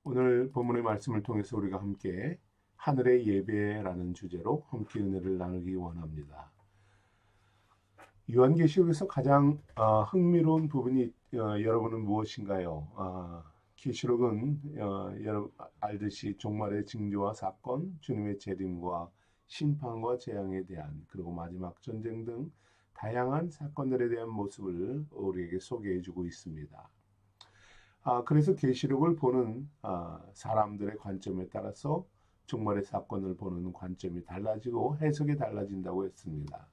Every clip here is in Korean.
오늘 본문의 말씀을 통해서 우리가 함께 하늘의 예배라는 주제로 함께 은혜를 나누기 원합니다. 요한계시록에서 가장 흥미로운 부분이 여러분은 무엇인가요? 계시록은 여러분 알듯이 종말의 징조와 사건, 주님의 재림과 심판과 재앙에 대한 그리고 마지막 전쟁 등 다양한 사건들에 대한 모습을 우리에게 소개해주고 있습니다. 그래서 계시록을 보는 사람들의 관점에 따라서 종말의 사건을 보는 관점이 달라지고 해석이 달라진다고 했습니다.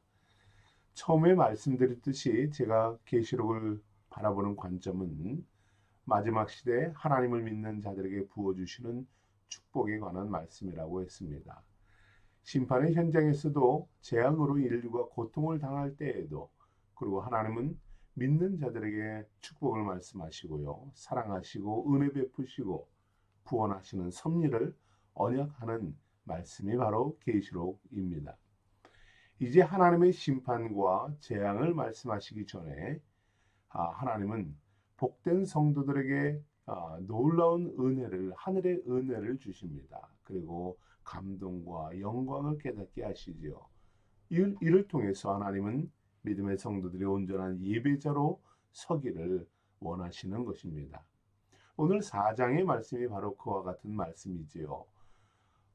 처음에 말씀드렸듯이 제가 계시록을 바라보는 관점은 마지막 시대에 하나님을 믿는 자들에게 부어주시는 축복에 관한 말씀이라고 했습니다. 심판의 현장에서도 재앙으로 인류가 고통을 당할 때에도 그리고 하나님은 믿는 자들에게 축복을 말씀하시고요. 사랑하시고 은혜 베푸시고 구원하시는 섭리를 언약하는 말씀이 바로 계시록입니다. 이제 하나님의 심판과 재앙을 말씀하시기 전에 하나님은 복된 성도들에게 놀라운 은혜를 하늘의 은혜를 주십니다. 그리고 감동과 영광을 깨닫게 하시지요. 이를 통해서 하나님은 믿음의 성도들이 온전한 예배자로 서기를 원하시는 것입니다. 오늘 4장의 말씀이 바로 그와 같은 말씀이지요.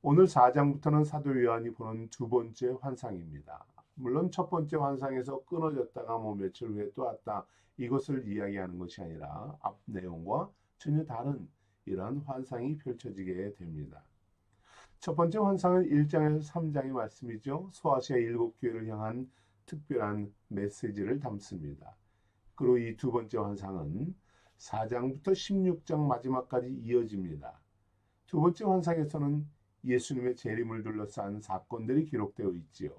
오늘 4장부터는 사도 요한이 보는 두 번째 환상입니다. 물론 첫 번째 환상에서 끊어졌다가 며칠 후에 또 왔다 이것을 이야기하는 것이 아니라 앞 내용과 전혀 다른 이러한 환상이 펼쳐지게 됩니다. 첫 번째 환상은 1장에서 3장의 말씀이죠. 소아시아 7교회를 향한 특별한 메시지를 담습니다. 그리고 이 두 번째 환상은 4장부터 16장 마지막까지 이어집니다. 두 번째 환상에서는 예수님의 재림을 둘러싼 사건들이 기록되어 있지요.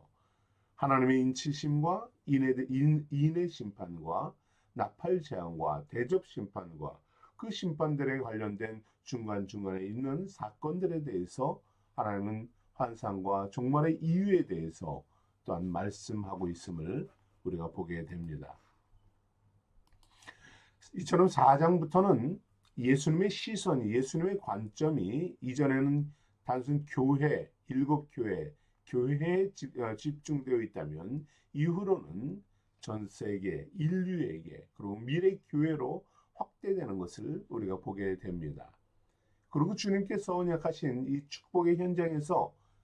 하나님의 인치심과 인의 심판과 나팔 재앙과 대접 심판과 그 심판들에 관련된 중간중간에 있는 사건들에 대해서 하나님은 환상과 종말의 이유에 대해서 또한 말씀하고 있음을 우리가 보게 됩니다. 이처럼 4장부터는 예수님의 시선이 예수님의 관점이 이전에는 단순 교회, 7교회, 교회에 집중되어 있다면 이후로는 전 세계 인류에게 그리고 미래 교회로 확대되는 것을 우리가 보게 됩니다. 그리고 주님께서 언약하신 이 축복의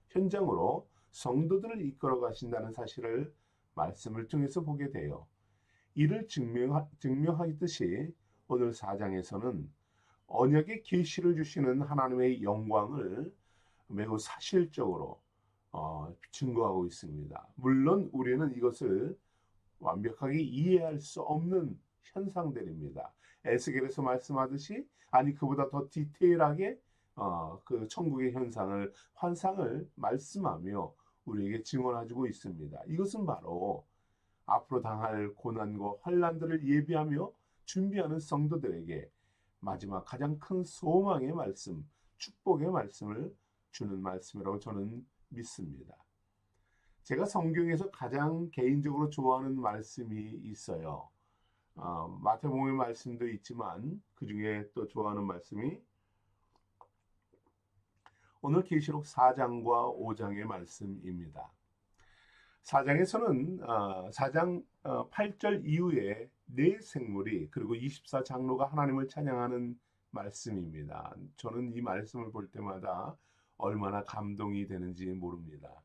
현장으로 성도들을 이끌어 가신다는 사실을 말씀을 통해서 보게 돼요. 이를 증명하듯이 오늘 4장에서는 언약의 계시를 주시는 하나님의 영광을 매우 사실적으로 증거하고 있습니다. 물론 우리는 이것을 완벽하게 이해할 수 없는 현상들입니다. 에스겔에서 말씀하듯이 아니 그보다 더 디테일하게 그 천국의 환상을 말씀하며 우리에게 증언해주고 있습니다. 이것은 바로 앞으로 당할 고난과 환난들을 예비하며 준비하는 성도들에게 마지막 가장 큰 소망의 말씀, 축복의 말씀을 주는 말씀이라고 저는 믿습니다. 제가 성경에서 가장 개인적으로 좋아하는 말씀이 있어요. 마태복음의 말씀도 있지만 그 중에 또 좋아하는 말씀이 오늘 계시록 4장과 5장의 말씀입니다. 4장에서는 4장 8절 이후에 네 생물이 그리고 24장로가 하나님을 찬양하는 말씀입니다. 저는 이 말씀을 볼 때마다 얼마나 감동이 되는지 모릅니다.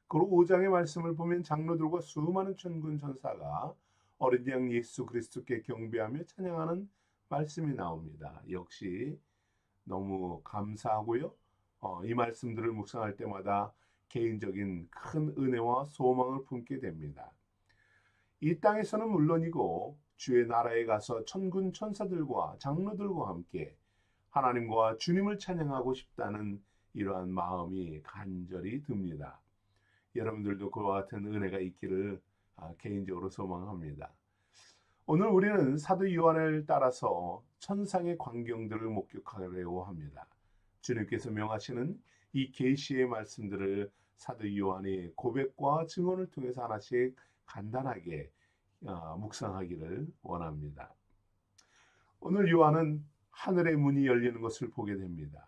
그리고 5장의 말씀을 보면 장로들과 수많은 천군 천사가 어린 양 예수 그리스도께 경배하며 찬양하는 말씀이 나옵니다. 역시 너무 감사하고요. 이 말씀들을 묵상할 때마다 개인적인 큰 은혜와 소망을 품게 됩니다. 이 땅에서는 물론이고 주의 나라에 가서 천군 천사들과 장로들과 함께 하나님과 주님을 찬양하고 싶다는 이러한 마음이 간절히 듭니다. 여러분들도 그와 같은 은혜가 있기를 개인적으로 소망합니다. 오늘 우리는 사도 요한을 따라서 천상의 광경들을 목격하려고 합니다. 주님께서 명하시는 이 계시의 말씀들을 사도 요한의 고백과 증언을 통해서 하나씩 간단하게 묵상하기를 원합니다. 오늘 요한은 하늘의 문이 열리는 것을 보게 됩니다.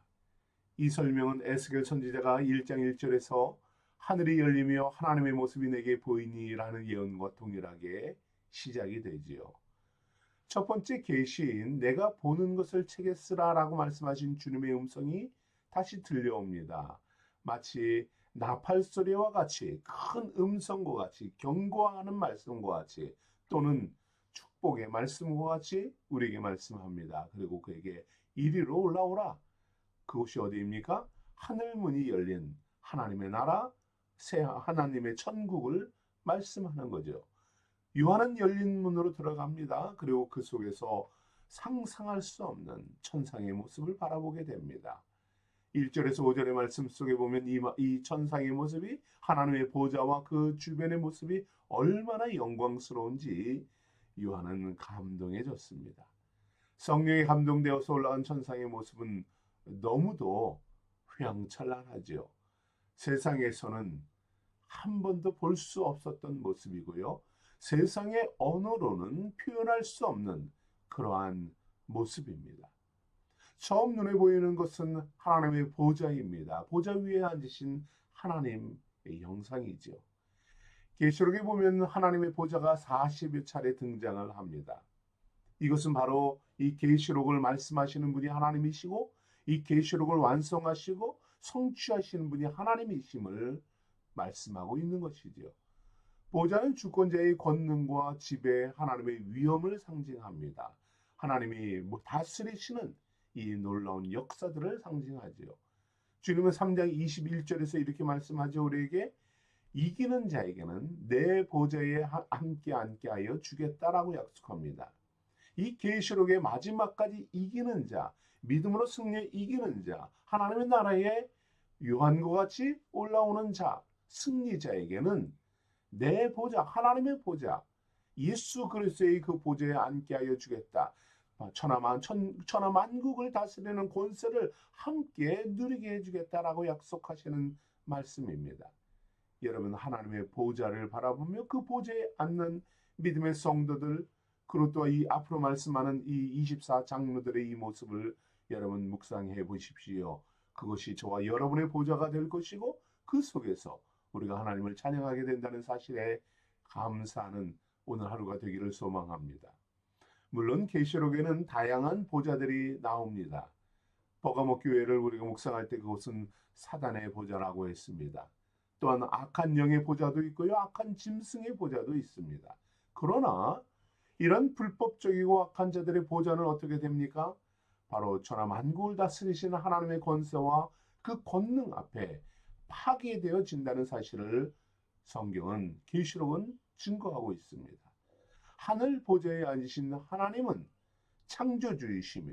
이 설명은 에스겔 선지자가 1장 1절에서 하늘이 열리며 하나님의 모습이 내게 보이니라는 예언과 동일하게 시작이 되지요. 첫 번째 계시인 내가 보는 것을 책에 쓰라라고 말씀하신 주님의 음성이 다시 들려옵니다. 마치 나팔 소리와 같이 큰 음성과 같이 경고하는 말씀과 같이 또는 축복의 말씀과 같이 우리에게 말씀합니다. 그리고 그에게 이리로 올라오라. 그곳이 어디입니까? 하늘문이 열린 하나님의 나라, 새 하나님의 천국을 말씀하는 거죠. 요한은 열린 문으로 들어갑니다. 그리고 그 속에서 상상할 수 없는 천상의 모습을 바라보게 됩니다. 1절에서 5절의 말씀 속에 보면 이 천상의 모습이 하나님의 보좌와 그 주변의 모습이 얼마나 영광스러운지 요한은 감동해졌습니다. 성령에 감동되어서 올라간 천상의 모습은 너무도 휘황찬란하죠. 세상에서는 한 번도 볼 수 없었던 모습이고요. 세상의 언어로는 표현할 수 없는 그러한 모습입니다. 처음 눈에 보이는 것은 하나님의 보좌입니다. 보좌 위에 앉으신 하나님의 형상이죠. 계시록에 보면 하나님의 보좌가 40여 차례 등장을 합니다. 이것은 바로 이 계시록을 말씀하시는 분이 하나님이시고 이 계시록을 완성하시고 성취하시는 분이 하나님이심을 말씀하고 있는 것이지요. 보좌는 주권자의 권능과 지배, 하나님의 위엄을 상징합니다. 하나님이 다스리시는 이 놀라운 역사들을 상징하지요. 주님은 3장 21절에서 이렇게 말씀하죠. 우리에게 이기는 자에게는 내 보좌에 함께 앉게 하여 주겠다라고 약속합니다. 이 계시록의 마지막까지 이기는 자, 믿음으로 승리해 이기는 자, 하나님의 나라에 요한과 같이 올라오는 자, 승리자에게는 내 보좌, 하나님의 보좌, 예수 그리스도의 그 보좌에 앉게 하여 주겠다. 천하만국을 다스리는 권세를 함께 누리게 해주겠다라고 약속하시는 말씀입니다. 여러분, 하나님의 보좌를 바라보며 그 보좌에 앉는 믿음의 성도들, 그리고 또 이 앞으로 말씀하는 이 24장로들의 이 모습을 여러분 묵상해 보십시오. 그것이 저와 여러분의 보좌가 될 것이고 그 속에서 우리가 하나님을 찬양하게 된다는 사실에 감사하는 오늘 하루가 되기를 소망합니다. 물론 계시록에는 다양한 보좌들이 나옵니다. 버가모 교회를 우리가 묵상할 때 그것은 사단의 보좌라고 했습니다. 또한 악한 영의 보좌도 있고요. 악한 짐승의 보좌도 있습니다. 그러나 이런 불법적이고 악한 자들의 보좌는 어떻게 됩니까? 바로 천하만국을 다스리시는 하나님의 권세와 그 권능 앞에 파괴되어진다는 사실을 성경은 계시록은 증거하고 있습니다. 하늘 보좌에 앉으신 하나님은 창조주이시며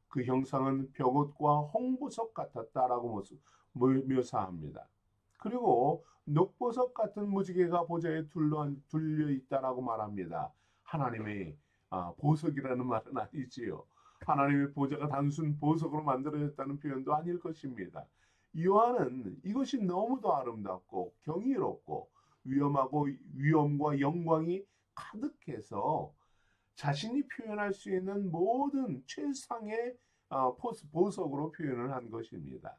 그 형상은 벽옷과 홍보석 같았다라고 묘사합니다. 그리고 녹보석 같은 무지개가 보좌에 둘려 있다라고 말합니다. 하나님의 보석이라는 말은 아니지요. 하나님의 보좌가 단순 보석으로 만들어졌다는 표현도 아닐 것입니다. 요한은 이것이 너무도 아름답고 경이롭고 위엄하고 위엄과 영광이 가득해서 자신이 표현할 수 있는 모든 최상의 보석으로 표현을 한 것입니다.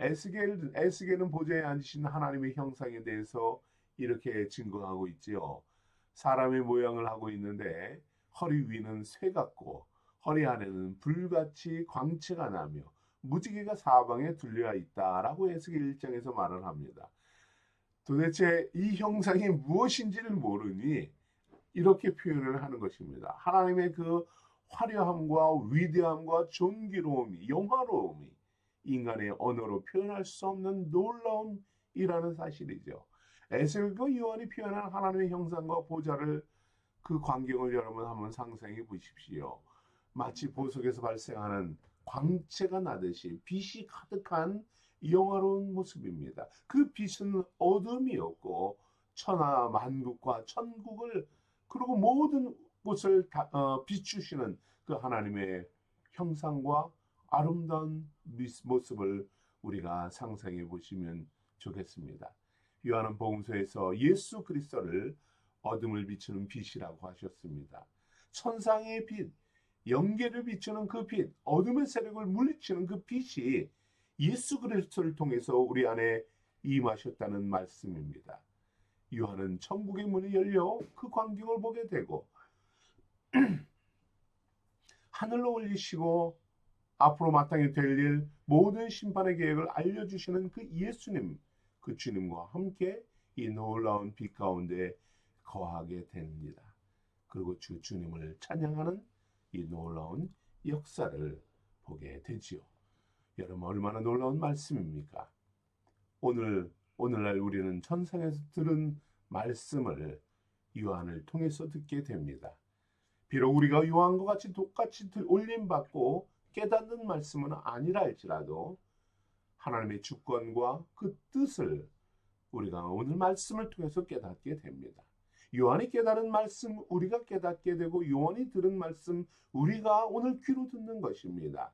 에스겔은 보좌에 앉으신 하나님의 형상에 대해서 이렇게 증거하고 있지요. 사람의 모양을 하고 있는데 허리 위는 쇠 같고 허리 안에는 불같이 광채가 나며 무지개가 사방에 둘려 있다라고 에스겔 1장에서 말을 합니다. 도대체 이 형상이 무엇인지를 모르니 이렇게 표현을 하는 것입니다. 하나님의 그 화려함과 위대함과 존귀로움이, 영화로움이 인간의 언어로 표현할 수 없는 놀라움이라는 사실이죠. 에스겔과 요한이 표현한 하나님의 형상과 보좌를 그 광경을 여러분 한번 상상해 보십시오. 마치 보석에서 발생하는 광채가 나듯이 빛이 가득한 영화로운 모습입니다. 그 빛은 어둠이 없고 천하 만국과 천국을 그리고 모든 곳을 비추시는 그 하나님의 형상과 아름다운 모습을 우리가 상상해 보시면 좋겠습니다. 요한은 복음서에서 예수 그리스도를 어둠을 비추는 빛이라고 하셨습니다. 천상의 빛, 영계를 비추는 그 빛, 어둠의 세력을 물리치는 그 빛이 예수 그리스도를 통해서 우리 안에 임하셨다는 말씀입니다. 요한은 천국의 문이 열려 그 광경을 보게 되고 하늘로 올리시고 앞으로 마땅히 될 일 모든 심판의 계획을 알려주시는 그 예수님, 그 주님과 함께 이 놀라운 빛 가운데 거하게 됩니다. 그리고 주님을 찬양하는 이 놀라운 역사를 보게 되지요. 여러분, 얼마나 놀라운 말씀입니까? 오늘날 우리는 천상에서 들은 말씀을 요한을 통해서 듣게 됩니다. 비록 우리가 요한과 같이 똑같이 올림받고 깨닫는 말씀은 아니라 할지라도 하나님의 주권과 그 뜻을 우리가 오늘 말씀을 통해서 깨닫게 됩니다. 요한이 깨달은 말씀 우리가 깨닫게 되고 요한이 들은 말씀 우리가 오늘 귀로 듣는 것입니다.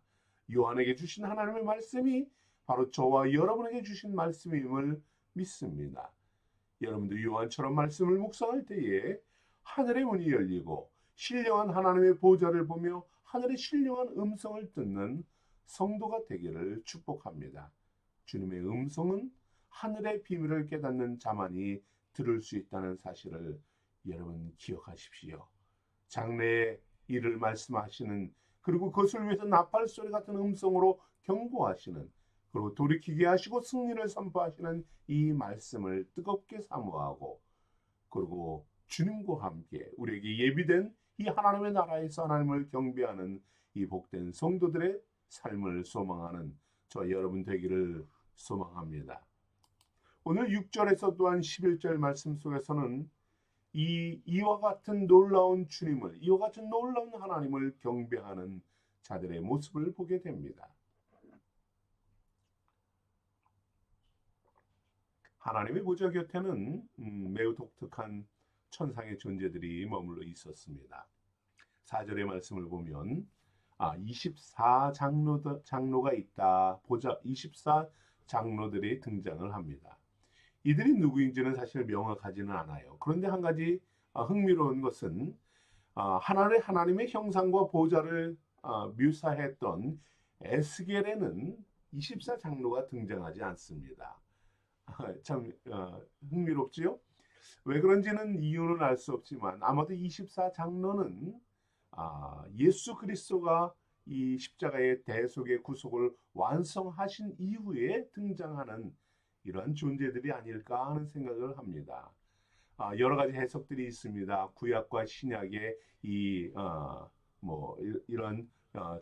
요한에게 주신 하나님의 말씀이 바로 저와 여러분에게 주신 말씀임을 믿습니다. 여러분도 요한처럼 말씀을 묵상할 때에 하늘의 문이 열리고 신령한 하나님의 보좌를 보며 하늘의 신령한 음성을 듣는 성도가 되기를 축복합니다. 주님의 음성은 하늘의 비밀을 깨닫는 자만이 들을 수 있다는 사실을 여러분 기억하십시오. 장래의 일을 말씀하시는, 그리고 그것을 위해서 나팔 소리 같은 음성으로 경고하시는, 그리고 돌이키게 하시고 승리를 선포하시는 이 말씀을 뜨겁게 사모하고, 그리고 주님과 함께 우리에게 예비된 이 하나님의 나라에서 하나님을 경배하는 이 복된 성도들의 삶을 소망하는 저 여러분 되기를 소망합니다. 오늘 6절에서 또한 11절 말씀 속에서는 이와 같은 놀라운 주님을, 이와 같은 놀라운 하나님을 경배하는 자들의 모습을 보게 됩니다. 하나님의 보좌 곁에는 매우 독특한 천상의 존재들이 머물러 있었습니다. 4절의 말씀을 보면 24장로가 있다. 보좌 24장로들이 등장을 합니다. 이들이 누구인지는 사실 명확하지는 않아요. 그런데 한 가지 흥미로운 것은 하나님의 형상과 보좌를 묘사했던 에스겔에는 24장로가 등장하지 않습니다. 참 흥미롭지요? 왜 그런지는 이유는 알 수 없지만 아마도 24장로는 예수 그리스도가 이 십자가의 대속의 구속을 완성하신 이후에 등장하는 이러한 존재들이 아닐까 하는 생각을 합니다. 여러 가지 해석들이 있습니다. 구약과 신약의 이런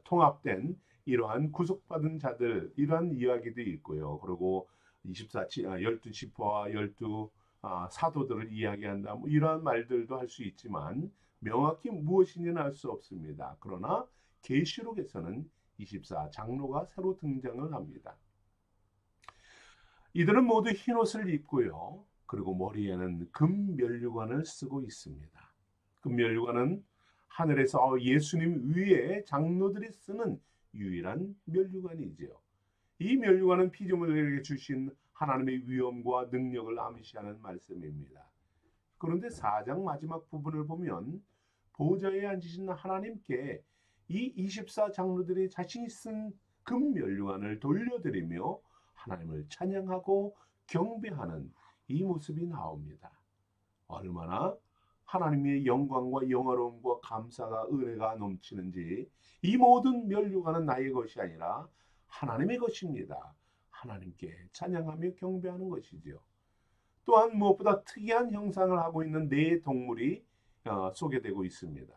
통합된 이러한 구속받은 자들, 이러한 이야기도 있고요. 그리고 12지파와 12 사도들을 이야기한다. 이러한 말들도 할 수 있지만 명확히 무엇인지는 알 수 없습니다. 그러나 계시록에서는 24장로가 새로 등장을 합니다. 이들은 모두 흰 옷을 입고요. 그리고 머리에는 금 면류관을 쓰고 있습니다. 금 면류관은 하늘에서 예수님 위에 장로들이 쓰는 유일한 면류관이지요. 이 면류관은 피조물에게 주신 하나님의 위엄과 능력을 암시하는 말씀입니다. 그런데 4장 마지막 부분을 보면 보좌에 앉으신 하나님께 이 24장로들이 자신이 쓴 금 면류관을 돌려드리며 하나님을 찬양하고 경배하는 이 모습이 나옵니다. 얼마나 하나님의 영광과 영화로움과 감사가 은혜가 넘치는지, 이 모든 면류관은 나의 것이 아니라 하나님의 것입니다. 하나님께 찬양하며 경배하는 것이지요. 또한 무엇보다 특이한 형상을 하고 있는 네 동물이 소개되고 있습니다.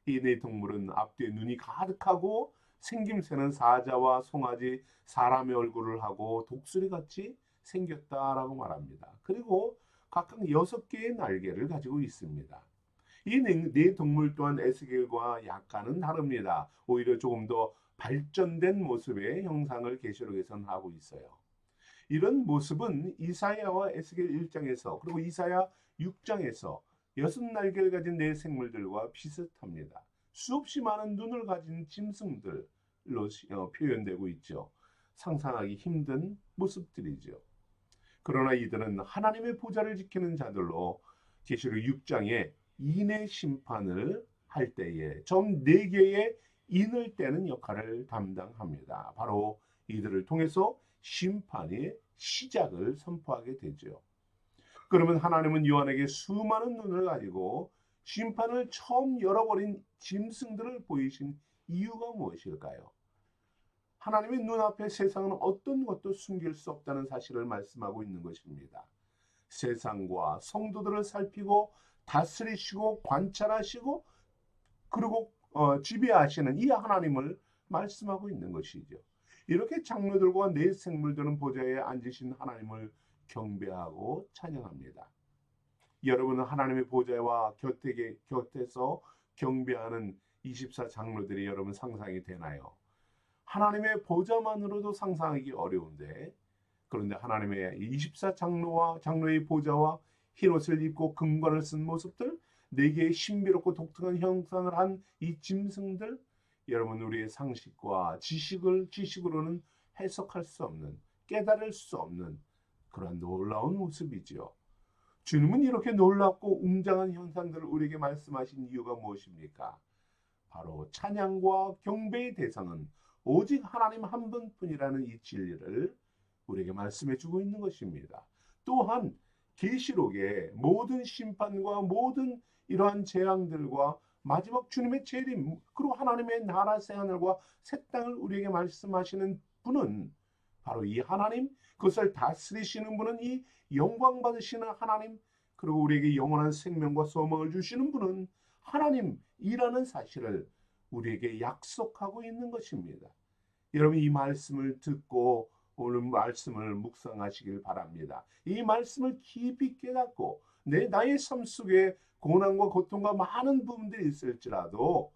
이 네 동물은 앞뒤에 눈이 가득하고 생김새는 사자와 송아지, 사람의 얼굴을 하고 독수리같이 생겼다라고 말합니다. 그리고 각각 6개의 날개를 가지고 있습니다. 이 네 동물 또한 에스겔과 약간은 다릅니다. 오히려 조금 더 발전된 모습의 형상을 계시록에서는 하고 있어요. 이런 모습은 이사야와 에스겔 1장에서 그리고 이사야 6장에서 6날개를 가진 네 생물들과 비슷합니다. 수없이 많은 눈을 가진 짐승들로 표현되고 있죠. 상상하기 힘든 모습들이죠. 그러나 이들은 하나님의 보좌를 지키는 자들로 계시록 6장에 인의 심판을 할 때에 점 4개의 인을 떼는 역할을 담당합니다. 바로 이들을 통해서 심판의 시작을 선포하게 되죠. 그러면 하나님은 요한에게 수많은 눈을 가지고 심판을 처음 열어버린 짐승들을 보이신 이유가 무엇일까요? 하나님의 눈앞에 세상은 어떤 것도 숨길 수 없다는 사실을 말씀하고 있는 것입니다. 세상과 성도들을 살피고 다스리시고 관찰하시고 그리고 지배하시는 이 하나님을 말씀하고 있는 것이죠. 이렇게 장로들과 네 생물들은 보좌에 앉으신 하나님을 경배하고 찬양합니다. 여러분은 하나님의 보좌와 곁에서 경배하는 24 장로들이 여러분 상상이 되나요? 하나님의 보좌만으로도 상상하기 어려운데, 그런데 하나님의 24 장로의 보좌와 흰옷을 입고 금관을 쓴 모습들, 네 개의 신비롭고 독특한 형상을 한 이 짐승들, 여러분 우리의 상식과 지식으로는 해석할 수 없는, 깨달을 수 없는 그런 놀라운 모습이지요. 주님은 이렇게 놀랍고 웅장한 현상들을 우리에게 말씀하신 이유가 무엇입니까? 바로 찬양과 경배의 대상은 오직 하나님 한 분뿐이라는 이 진리를 우리에게 말씀해 주고 있는 것입니다. 또한 계시록의 모든 심판과 모든 이러한 재앙들과 마지막 주님의 재림 그리고 하나님의 나라 새 하늘과 새 땅을 우리에게 말씀하시는 분은 바로 이 하나님, 그것을 다스리시는 분은 이 영광 받으시는 하나님, 그리고 우리에게 영원한 생명과 소망을 주시는 분은 하나님이라는 사실을 우리에게 약속하고 있는 것입니다. 여러분 이 말씀을 듣고 오늘 말씀을 묵상하시길 바랍니다. 이 말씀을 깊이 깨닫고 나의 삶 속에 고난과 고통과 많은 부분들이 있을지라도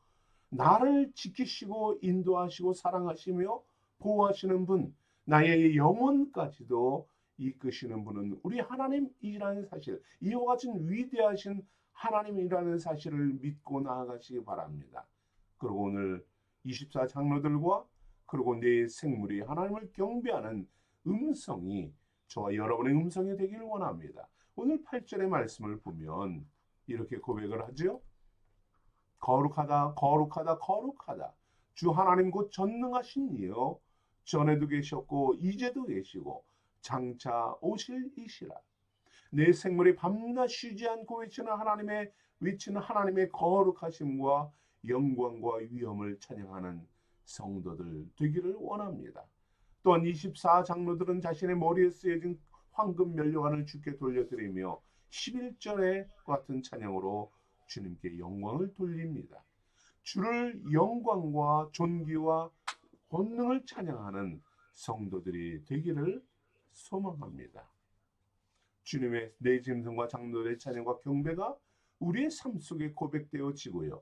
나를 지키시고 인도하시고 사랑하시며 보호하시는 분, 나의 영혼까지도 이끄시는 분은 우리 하나님이라는 사실, 이와 같은 위대하신 하나님이라는 사실을 믿고 나아가시기 바랍니다. 그리고 오늘 24 장로들과 그리고 네 생물이 하나님을 경배하는 음성이 저와 여러분의 음성이 되기를 원합니다. 오늘 8절의 말씀을 보면 이렇게 고백을 하죠. 거룩하다 거룩하다 거룩하다 주 하나님 곧 전능하신 이여 전에도 계셨고 이제도 계시고 장차 오실 이시라. 내 생물이 밤낮 쉬지 않고 외치는 하나님의 거룩하심과 영광과 위엄을 찬양하는 성도들 되기를 원합니다. 또한 24 장로들은 자신의 머리에 쓰여진 황금 면류관을 주께 돌려드리며 11절에 같은 찬양으로 주님께 영광을 돌립니다. 주를 영광과 존귀와 권능을 찬양하는 성도들이 되기를 소망합니다. 주님의 내 짐승과 장로들의 찬양과 경배가 우리의 삶 속에 고백되어지고요.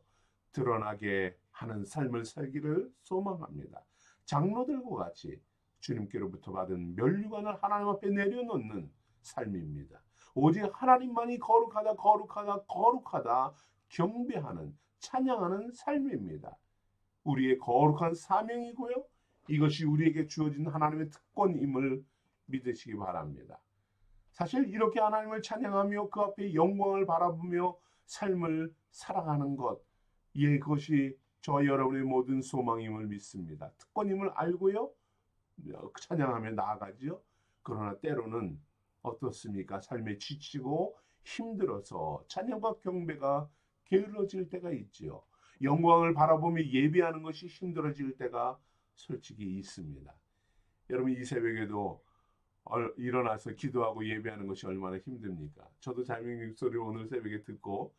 드러나게 하는 삶을 살기를 소망합니다. 장로들과 같이 주님께로부터 받은 면류관을 하나님 앞에 내려놓는 삶입니다. 오직 하나님만이 거룩하다 거룩하다 거룩하다 경배하는 찬양하는 삶입니다. 우리의 거룩한 사명이고요. 이것이 우리에게 주어진 하나님의 특권임을 믿으시기 바랍니다. 사실 이렇게 하나님을 찬양하며 그 앞에 영광을 바라보며 삶을 살아가는 것, 그것이 저와 여러분의 모든 소망임을 믿습니다. 특권임을 알고요. 찬양하며 나아가죠. 그러나 때로는 어떻습니까? 삶에 지치고 힘들어서 찬양과 경배가 게을러질 때가 있지요. 영광을 바라보며 예배하는 것이 힘들어질 때가 솔직히 있습니다. 여러분 이 새벽에도 일어나서 기도하고 예배하는 것이 얼마나 힘듭니까? 저도 자명 소리를 오늘 새벽에 듣고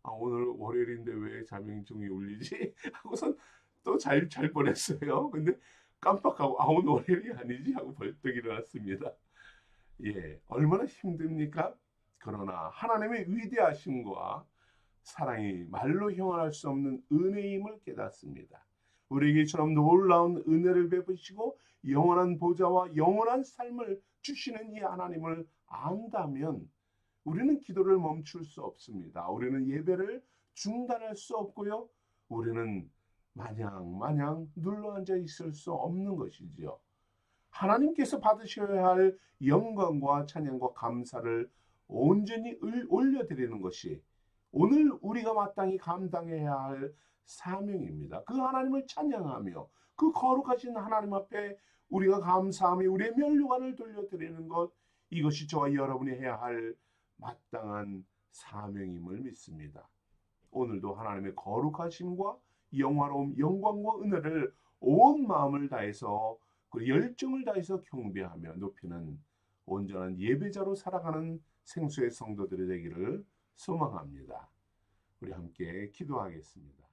오늘 월요일인데 왜 자명종이 울리지? 하고선 또 잘 뻔했어요. 근데 깜빡하고 오늘 월요일이 아니지 하고 벌떡 일어났습니다. 얼마나 힘듭니까? 그러나 하나님의 위대하심과 사랑이 말로 형언할 수 없는 은혜임을 깨닫습니다. 우리에게 이처럼 놀라운 은혜를 베푸시고 영원한 보좌와 영원한 삶을 주시는 이 하나님을 안다면 우리는 기도를 멈출 수 없습니다. 우리는 예배를 중단할 수 없고요. 우리는 마냥 눌러앉아 있을 수 없는 것이지요. 하나님께서 받으셔야 할 영광과 찬양과 감사를 온전히 올려드리는 것이 오늘 우리가 마땅히 감당해야 할 사명입니다. 그 하나님을 찬양하며 그 거룩하신 하나님 앞에 우리가 감사하며 우리의 면류관을 돌려드리는 것, 이것이 저와 여러분이 해야 할 마땅한 사명임을 믿습니다. 오늘도 하나님의 거룩하심과 영화로움, 영광과 은혜를 온 마음을 다해서 그 열정을 다해서 경배하며 높이는 온전한 예배자로 살아가는 생수의 성도들이 되기를 소망합니다. 우리 함께 기도하겠습니다.